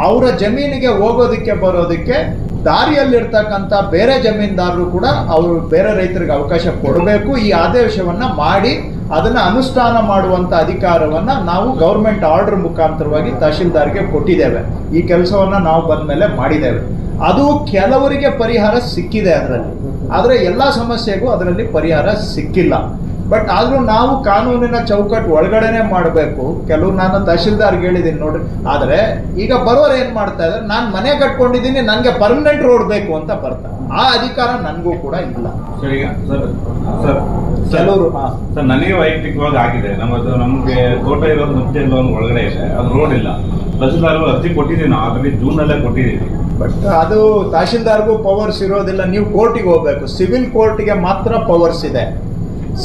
ಅವರ ಜಮೀನಿಗೆ ಹೋಗೋದಕ್ಕೆ ಬರೋದಕ್ಕೆ ದಾರಿಯಲ್ಲಿರ್ತಕ್ಕಂಥ ಬೇರೆ ಜಮೀನ್ದಾರರು ಕೂಡ ಅವರು ಬೇರೆ ರೈತರಿಗೆ ಅವಕಾಶ ಕೊಡಬೇಕು. ಈ ಆದೇಶವನ್ನ ಮಾಡಿ ಅದನ್ನ ಅನುಷ್ಠಾನ ಮಾಡುವಂತ ಅಧಿಕಾರವನ್ನ ನಾವು ಗೌರ್ಮೆಂಟ್ ಆರ್ಡರ್ ಮುಖಾಂತರವಾಗಿ ತಹಶೀಲ್ದಾರ್ಗೆ ಕೊಟ್ಟಿದ್ದೇವೆ. ಈ ಕೆಲಸವನ್ನ ನಾವು ಬಂದ್ಮೇಲೆ ಮಾಡಿದ್ದೇವೆ. ಅದು ಕೆಲವರಿಗೆ ಪರಿಹಾರ ಸಿಕ್ಕಿದೆ ಅದರಲ್ಲಿ, ಆದರೆ ಎಲ್ಲ ಸಮಸ್ಯೆಗೂ ಅದರಲ್ಲಿ ಪರಿಹಾರ ಸಿಕ್ಕಿಲ್ಲ. ಬಟ್ ಆದ್ರೂ ನಾವು ಕಾನೂನಿನ ಚೌಕಟ್ಟು ಒಳಗಡೆನೆ ಮಾಡಬೇಕು. ಕೆಲವು ನಾನು ತಹಶೀಲ್ದಾರ್ಗೆ ಹೇಳಿದ್ದೀನಿ ನೋಡ್ರಿ. ಆದರೆ ಈಗ ಬರೋರು ಏನ್ ಮಾಡ್ತಾ ಇದ್ದಾರೆ, ನಾನು ಮನೆ ಕಟ್ಕೊಂಡಿದ್ದೀನಿ, ನನಗೆ ಪರ್ಮನೆಂಟ್ ರೋಡ್ ಬೇಕು ಅಂತ ಬರ್ತಾರೆ. ಆ ಅಧಿಕಾರ ನನಗೂ ಕೂಡ ಇಲ್ಲ. ಕೆಲವರು ಸರ್ ನನಗೆ ವೈಯಕ್ತಿಕವಾಗಿ ಆಗಿದೆ. ನಮಗೆ ತೋಟ ಇರೋದು ಮುಖ್ಯ ಲೋನ್ ಒಳಗಡೆ ಇದೆ, ಅದು ರೋಡ್ ಇಲ್ಲ. ತಹಶೀಲ್ದಾರ್ ಅರ್ಜಿ ಕೊಟ್ಟಿದ್ದೀವಿ ನಾವು, ಆಲ್ರೆಡಿ ಜೂನ್ ನಲ್ಲೇ ಕೊಟ್ಟಿದ್ದೀವಿ. ಬಟ್ ಅದು ತಹಶೀಲ್ದಾರ್ಗೂ ಪವರ್ಸ್ ಇರೋದಿಲ್ಲ. ನೀವು ಕೋರ್ಟಿಗೆ ಹೋಗ್ಬೇಕು. ಸಿವಿಲ್ ಕೋರ್ಟ್ಗೆ ಮಾತ್ರ ಪವರ್ಸ್ ಇದೆ.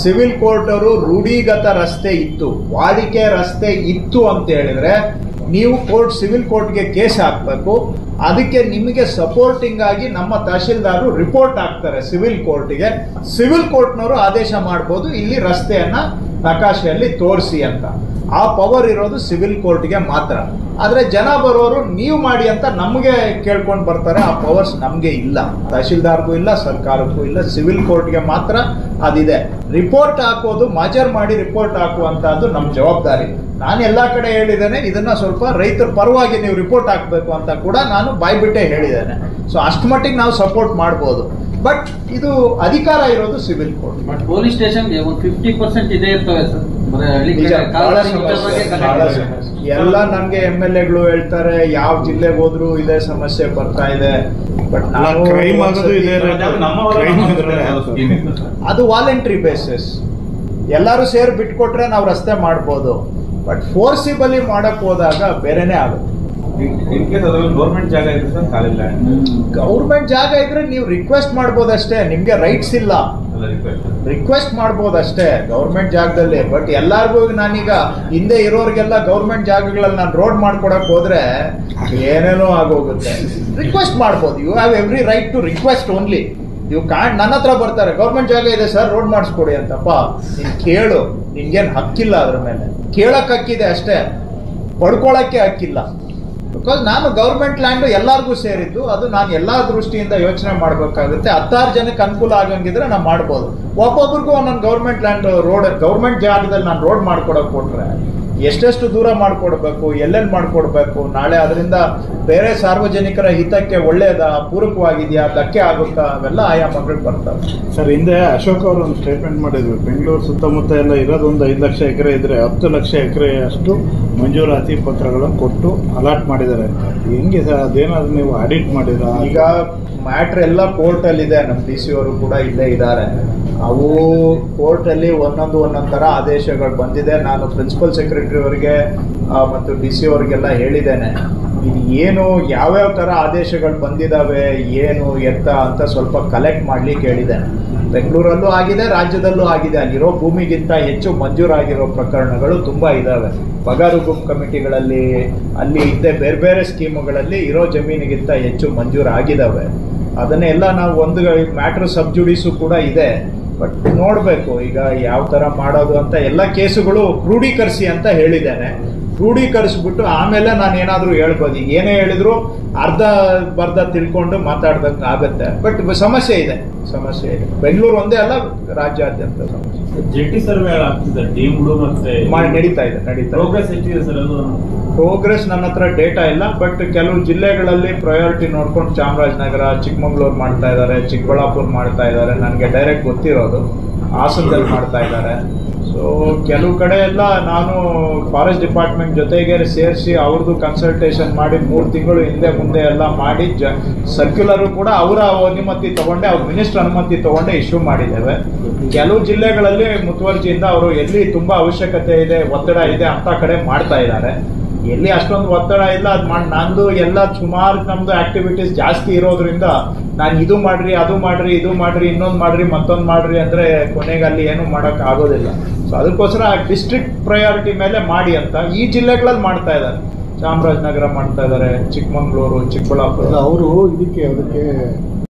ಸಿವಿಲ್ ಕೋರ್ಟ್ ಅವರು ರೂಢಿಗತ ರಸ್ತೆ ಇತ್ತು, ವಾಡಿಕೆ ರಸ್ತೆ ಇತ್ತು ಅಂತ ಹೇಳಿದ್ರೆ ನೀವು ಸಿವಿಲ್ ಕೋರ್ಟ್ಗೆ ಕೇಸ್ ಹಾಕಬೇಕು. ಅದಕ್ಕೆ ನಿಮಗೆ ಸಪೋರ್ಟಿಂಗ್ ಆಗಿ ನಮ್ಮ ತಹಶೀಲ್ದಾರರು ರಿಪೋರ್ಟ್ ಹಾಕ್ತಾರೆ ಸಿವಿಲ್ ಕೋರ್ಟ್ಗೆ. ಸಿವಿಲ್ ಕೋರ್ಟ್ನವರು ಆದೇಶ ಮಾಡ್ಬೋದು ಇಲ್ಲಿ ರಸ್ತೆಯನ್ನ ನಕಾಶೆಯಲ್ಲಿ ತೋರಿಸಿ ಅಂತ. ಆ ಪವರ್ ಇರೋದು ಸಿವಿಲ್ ಕೋರ್ಟ್ಗೆ ಮಾತ್ರ. ಆದ್ರೆ ಜನ ಬರೋರು ನೀವು ಮಾಡಿ ಅಂತ ನಮಗೆ ಕೇಳ್ಕೊಂಡು ಬರ್ತಾರೆ. ಆ ಪವರ್ಸ್ ನಮಗೆ ಇಲ್ಲ, ತಹಶೀಲ್ದಾರ್ಗೂ ಇಲ್ಲ, ಸರ್ಕಾರಕ್ಕೂ ಇಲ್ಲ. ಸಿವಿಲ್ ಕೋರ್ಟ್ಗೆ ಮಾತ್ರ ಅದಿದೆ. ರಿಪೋರ್ಟ್ ಹಾಕೋದು, ಮಾಜರ್ ಮಾಡಿ ರಿಪೋರ್ಟ್ ಹಾಕುವಂತಹದ್ದು ನಮ್ಮ ಜವಾಬ್ದಾರಿ. ನಾನು ಎಲ್ಲಾ ಕಡೆ ಹೇಳಿದ್ದೇನೆ, ಇದನ್ನ ಸ್ವಲ್ಪ ರೈತರ ಪರವಾಗಿ ನೀವು ರಿಪೋರ್ಟ್ ಹಾಕಬೇಕು ಅಂತ ಕೂಡ ನಾನು ಬಾಯ್ಬಿಟ್ಟೆ ಹೇಳಿದ್ದೇನೆ. ಸೊ ಅಷ್ಟು ಮಟ್ಟಿಗೆ ನಾವು ಸಪೋರ್ಟ್ ಮಾಡ್ಬೋದು. ಬಟ್ ಇದು ಅಧಿಕಾರ ಇರೋದು ಸಿವಿಲ್ ಕೋರ್ಟ್. ಬಟ್ ಪೊಲೀಸ್ ಸ್ಟೇಷನ್ಗೆ ಒಂದು 50% ಇದೇ ಇರ್ತವೆ ಸರ್. ಎಲ್ಲ ನನ್ಗೆ MLAಗಳು ಹೇಳ್ತಾರೆ, ಯಾವ ಜಿಲ್ಲೆಗೆ ಹೋದ್ರು ಇದೇ ಸಮಸ್ಯೆ ಬರ್ತಾ ಇದೆ. ಬಟ್ ಅದು ವಾಲಂಟ್ರಿ ಬೇಸಿಸ್. ಎಲ್ಲರೂ ಸೇರಿ ಬಿಟ್ಕೊಟ್ರೆ ನಾವು ರಸ್ತೆ ಮಾಡ್ಬೋದು. ಬಟ್ ಫೋರ್ಸಿಬಲಿ ಮಾಡಕ್ ಹೋದಾಗ ಬೇರೆನೆ ಆಗುತ್ತೆ. ಗೌರ್ಮೆಂಟ್ ಜಾಗ ಇದ್ರೆ ಸರ್, ಖಾಲಿ ಲ್ಯಾಂಡ್ ಗೌರ್ಮೆಂಟ್ ಜಾಗ ಇದ್ರೆ ನೀವು ರಿಕ್ವೆಸ್ಟ್ ಮಾಡ್ಬೋದಷ್ಟೇ, ನಿಮ್ಗೆ ರೈಟ್ಸ್ ಇಲ್ಲ. ರಿಕ್ವೆಸ್ಟ್ ಮಾಡ್ಬೋದಷ್ಟೇ ಗೌರ್ಮೆಂಟ್ ಜಾಗದಲ್ಲಿ. ಬಟ್ ಎಲ್ಲಾರ್ಗು ನಾನೀಗ ಹಿಂದೆ ಇರೋರಿಗೆಲ್ಲ ಗೌರ್ಮೆಂಟ್ ಜಾಗಗಳಲ್ಲಿ ನಾನು ರೋಡ್ ಮಾಡ್ಕೊಡಕ್ ಹೋದ್ರೆ ಏನೇನೋ ಆಗೋಗುತ್ತೆ. ರಿಕ್ವೆಸ್ಟ್ ಮಾಡ್ಬೋದು. You have every right to request only. ನೀವು ನನ್ನ ಹತ್ರ ಬರ್ತಾರೆ, ಗೌರ್ಮೆಂಟ್ ಜಾಗ ಇದೆ ಸರ್, ರೋಡ್ ಮಾಡಿಸ್ಕೊಡಿ ಅಂತಪ್ಪ. ನೀನ್ ಕೇಳು, ನಿನ್ಗೇನು ಹಕ್ಕಿಲ್ಲ ಅದ್ರ ಮೇಲೆ. ಕೇಳಕ್ ಹಕ್ಕಿದೆ ಅಷ್ಟೇ, ಪಡ್ಕೊಳಕ್ಕೆ ಹಕ್ಕಿಲ್ಲ. ಬಿಕಾಸ್ ನಾನು ಗೌರ್ಮೆಂಟ್ ಲ್ಯಾಂಡ್ ಎಲ್ಲಾರ್ಗೂ ಸೇರಿದ್ದು, ಅದು ನಾನು ಎಲ್ಲಾ ದೃಷ್ಟಿಯಿಂದ ಯೋಚನೆ ಮಾಡ್ಬೇಕಾಗುತ್ತೆ. 16 ಜನಕ್ಕೆ ಅನುಕೂಲ ಆಗಂಗಿದ್ರೆ ನಾವು ಮಾಡ್ಬೋದು. ಒಬ್ಬೊಬ್ರಿಗೂ ಒಂದೊಂದು ಗೌರ್ಮೆಂಟ್ ಲ್ಯಾಂಡ್ ರೋಡ್, ಗೌರ್ಮೆಂಟ್ ಜಾಗದಲ್ಲಿ ನಾನು ರೋಡ್ ಮಾಡ್ಕೊಡಕ್ ಕೊಟ್ರೆ ಎಷ್ಟೆಷ್ಟು ದೂರ ಮಾಡ್ಕೊಡ್ಬೇಕು, ಎಲ್ಲೆಲ್ಲಿ ಮಾಡ್ಕೊಡ್ಬೇಕು, ನಾಳೆ ಅದರಿಂದ ಬೇರೆ ಸಾರ್ವಜನಿಕರ ಹಿತಕ್ಕೆ ಒಳ್ಳೇದಾ, ಪೂರಕವಾಗಿದೆಯಾ, ಧಕ್ಕೆ ಆಗುತ್ತಾ, ಅವೆಲ್ಲ ಆಯಾಮಗಳು ಬರ್ತವೆ. ಸರ್, ಹಿಂದೆ ಅಶೋಕ್ ಅವರು ಒಂದು ಸ್ಟೇಟ್ಮೆಂಟ್ ಮಾಡಿದ್ರು, ಬೆಂಗಳೂರು ಸುತ್ತಮುತ್ತ ಎಲ್ಲ ಇರೋದೊಂದು 5 ಲಕ್ಷ ಎಕರೆ ಇದ್ರೆ 10 ಲಕ್ಷ ಎಕರೆಯಷ್ಟು ಮಂಜೂರಾತಿ ಪತ್ರಗಳನ್ನು ಕೊಟ್ಟು ಅಲಾಟ್ ಮಾಡಿದ್ದಾರೆ. ಹೆಂಗೆ ಸರ್, ಅದೇನಾದ್ರು ನೀವು ಆಡಿಟ್ ಮಾಡಿದ್ರ? ಈಗ ಮ್ಯಾಟ್ರ್ ಎಲ್ಲ ಕೋರ್ಟಲ್ಲಿ ಇದೆ. ನಮ್ಮ DC ಅವರು ಕೂಡ ಇಲ್ಲೇ ಇದ್ದಾರೆ. ಅವು ಕೋರ್ಟಲ್ಲಿ ಒಂದೊಂದು ತರ ಆದೇಶಗಳು ಬಂದಿದೆ. ನಾನು ಪ್ರಿನ್ಸಿಪಲ್ ಸೆಕ್ರೆಟರಿ ಅವರಿಗೆ ಮತ್ತು DC ಅವರಿಗೆಲ್ಲ ಹೇಳಿದ್ದೇನೆ, ಇದು ಏನು ಯಾವ್ಯಾವ ಥರ ಆದೇಶಗಳು ಬಂದಿದ್ದಾವೆ, ಏನು ಎತ್ತ ಅಂತ ಸ್ವಲ್ಪ ಕಲೆಕ್ಟ್ ಮಾಡ್ಲಿಕ್ಕೆ ಹೇಳಿದ್ದೇನೆ. ಬೆಂಗಳೂರಲ್ಲೂ ಆಗಿದೆ, ರಾಜ್ಯದಲ್ಲೂ ಆಗಿದೆ. ಅಲ್ಲಿರೋ ಭೂಮಿಗಿಂತ ಹೆಚ್ಚು ಮಂಜೂರಾಗಿರೋ ಪ್ರಕರಣಗಳು ತುಂಬ ಇದ್ದಾವೆ. ಪಗಾರು ಕಮಿಟಿಗಳಲ್ಲಿ ಅಲ್ಲಿ ಇದ್ದೇ ಬೇರೆ ಬೇರೆ ಸ್ಕೀಮುಗಳಲ್ಲಿ ಇರೋ ಜಮೀನಿಗಿಂತ ಹೆಚ್ಚು ಮಂಜೂರಾಗಿದ್ದಾವೆ. ಅದನ್ನೆಲ್ಲ ನಾವು ಒಂದು ಮ್ಯಾಟ್ರ್ ಸಬ್ಜುಡಿಸು ಕೂಡ ಇದೆ. ಬಟ್ ನೋಡಬೇಕು ಈಗ ಯಾವ ಥರ ಮಾಡೋದು ಅಂತ. ಎಲ್ಲ ಕೇಸುಗಳು ಕ್ರೋಢೀಕರಿಸಿ ಅಂತ ಹೇಳಿದ್ದೇನೆ. ಕ್ರೋಢೀಕರಿಸ್ಬಿಟ್ಟು ಆಮೇಲೆ ನಾನು ಏನಾದರೂ ಹೇಳ್ಬೋದು. ಈಗ ಏನೇ ಹೇಳಿದ್ರು ಅರ್ಧ ಬರ್ಧ ತಿಳ್ಕೊಂಡು ಮಾತಾಡ್ದಂಗೆ ಆಗುತ್ತೆ. ಬಟ್ ಸಮಸ್ಯೆ ಇದೆ. ಬೆಂಗಳೂರು ಒಂದೇ ಅಲ್ಲ, ರಾಜ್ಯಾದ್ಯಂತ ಸಮಸ್ಯೆ. ಜೆಟಿ ಸರ್ವೆ ಆಗ್ತಿದೆ, ಡೀಮ್ಡು ಮತ್ತೆ ನಡೀತಾ ಇದೆ. ಪ್ರೋಗ್ರೆಸ್ ಎಷ್ಟಿದೆ ಸರ್? ಅದು ಪ್ರೋಗ್ರೆಸ್ ನನ್ನ ಹತ್ರ ಡೇಟಾ ಇಲ್ಲ. ಬಟ್ ಕೆಲವು ಜಿಲ್ಲೆಗಳಲ್ಲಿ ಪ್ರಯಾರಿಟಿ ನೋಡ್ಕೊಂಡು ಚಾಮರಾಜನಗರ, ಚಿಕ್ಕಮಗಳೂರು ಮಾಡ್ತಾ ಇದ್ದಾರೆ, ಚಿಕ್ಕಬಳ್ಳಾಪುರ ಮಾಡ್ತಾ ಇದ್ದಾರೆ. ನನಗೆ ಡೈರೆಕ್ಟ್ ಗೊತ್ತಿರೋದು ಹಾಸನದಲ್ಲಿ ಮಾಡ್ತಾ ಇದ್ದಾರೆ. ಸೊ ಕೆಲವು ಕಡೆ ಎಲ್ಲ ನಾನು ಫಾರೆಸ್ಟ್ ಡಿಪಾರ್ಟ್ಮೆಂಟ್ ಜೊತೆಗೆ ಸೇರಿಸಿ ಅವ್ರದ್ದು ಕನ್ಸಲ್ಟೇಷನ್ ಮಾಡಿ 3 ತಿಂಗಳು ಹಿಂದೆ ಮುಂದೆ ಎಲ್ಲ ಮಾಡಿ ಸರ್ಕ್ಯುಲರು ಕೂಡ ಅವರ ಅನುಮತಿ ತಗೊಂಡೆ, ಅವ್ರ ಮಿನಿಸ್ಟರ್ ಅನುಮತಿ ತಗೊಂಡೆ ಇಶ್ಯೂ ಮಾಡಿದ್ದೇವೆ. ಕೆಲವು ಜಿಲ್ಲೆಗಳಲ್ಲಿ ಮುತುವರ್ಜಿಯಿಂದ ಅವರು ಎಲ್ಲಿ ತುಂಬಾ ಅವಶ್ಯಕತೆ ಇದೆ, ಒತ್ತಡ ಇದೆ ಅಂತ ಕಡೆ ಮಾಡ್ತಾ ಇದ್ದಾರೆ. ಎಲ್ಲಿ ಅಷ್ಟೊಂದು ಒತ್ತಡ ಇಲ್ಲ ಅದು ಮಾಡಿ ನಂದು ಎಲ್ಲ ಸುಮಾರು ನಮ್ದು ಆಕ್ಟಿವಿಟೀಸ್ ಜಾಸ್ತಿ ಇರೋದ್ರಿಂದ ನಾನು ಇದು ಮಾಡ್ರಿ, ಅದು ಮಾಡ್ರಿ, ಇದು ಮಾಡ್ರಿ, ಇನ್ನೊಂದು ಮಾಡ್ರಿ, ಮತ್ತೊಂದು ಮಾಡ್ರಿ ಅಂದ್ರೆ ಕೊನೆಗೆ ಅಲ್ಲಿ ಏನು ಮಾಡಕ್ ಆಗೋದಿಲ್ಲ. ಸೊ ಅದಕ್ಕೋಸ್ಕರ ಡಿಸ್ಟ್ರಿಕ್ಟ್ ಪ್ರಯಾರಿಟಿ ಮೇಲೆ ಮಾಡಿ ಅಂತ ಈ ಜಿಲ್ಲೆಗಳಲ್ಲಿ ಮಾಡ್ತಾ ಇದ್ದಾರೆ. ಚಾಮರಾಜನಗರ ಮಾಡ್ತಾ ಇದ್ದಾರೆ, ಚಿಕ್ಕಮಗಳೂರು, ಚಿಕ್ಕಬಳ್ಳಾಪುರ. ಅವರು ಅದಕ್ಕೆ